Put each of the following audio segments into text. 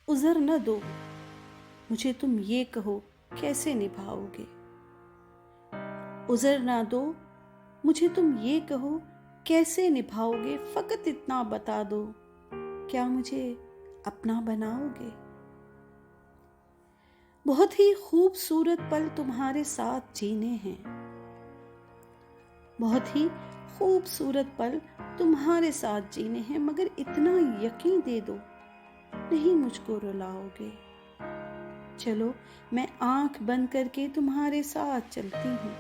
उज़र न दो, मुझे तुम ये कहो कैसे निभाओगे। उज़र ना दो, मुझे तुम ये कहो कैसे निभाओगे। फ़कत इतना बता दो, क्या मुझे अपना बनाओगे। बहुत ही खूबसूरत पल तुम्हारे साथ जीने हैं, बहुत ही खूबसूरत पल तुम्हारे साथ जीने हैं, मगर इतना यकीन दे दो नहीं मुझको रुलाओगे। चलो मैं आंख बंद करके तुम्हारे साथ चलती हूँ,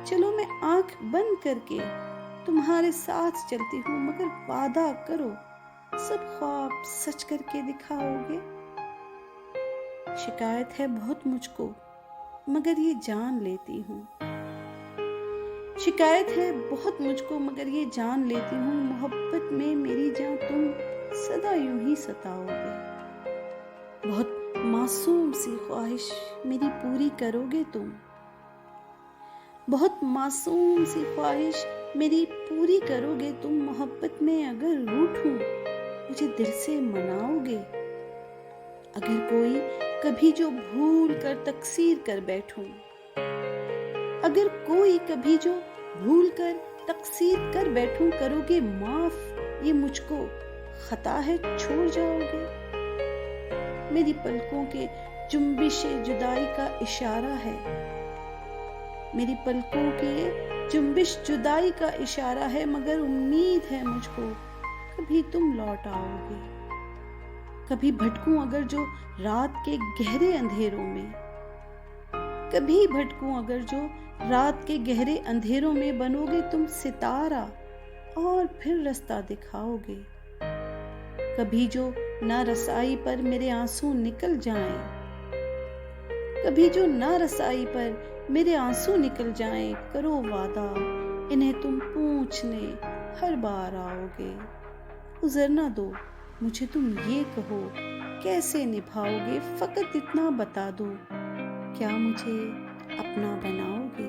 चलो मैं आंख बंद करके तुम्हारे साथ चलती हूँ, मगर वादा करो सब ख्वाब सच करके दिखाओगे। शिकायत है बहुत मुझको, मगर ये जान लेती हूँ। शिकायत है बहुत मुझको, मगर ये जान लेती हूँ, मोहब्बत में मेरी जान तुम सदा यूं ही सताओगे। बहुत मासूम सी ख्वाहिश मेरी पूरी करोगे तुम, बहुत मासूम सी ख्वाहिश मेरी पूरी करोगे तुम। मोहब्बत में अगर रूठूं मुझे दिल से मनाओगे। अगर कोई कभी जो भूल कर तकसीर कर बैठूं, अगर कोई कभी जो भूल कर तकसीर कर बैठूं, करोगे माफ ये मुझको खता है छोड़ जाओगे। मेरी पलकों के जुम्बिश जुदाई का इशारा है, मेरी पलकों के जुम्बिश जुदाई का इशारा है, मगर उम्मीद है मुझको कभी तुम लौट आओगे। कभी भटकूं अगर जो रात के गहरे अंधेरों में, कभी भटकूं अगर जो रात के गहरे अंधेरों में, बनोगे तुम सितारा और फिर रास्ता दिखाओगे। कभी जो ना रसाई पर मेरे आंसू निकल जाएं, कभी जो ना रसाई पर मेरे आंसू निकल जाएं, करो वादा इन्हें तुम पूछने हर बार आओगे। उज़र ना दो, मुझे तुम ये कहो कैसे निभाओगे। फ़कत इतना बता दो, क्या मुझे अपना बनाओगे।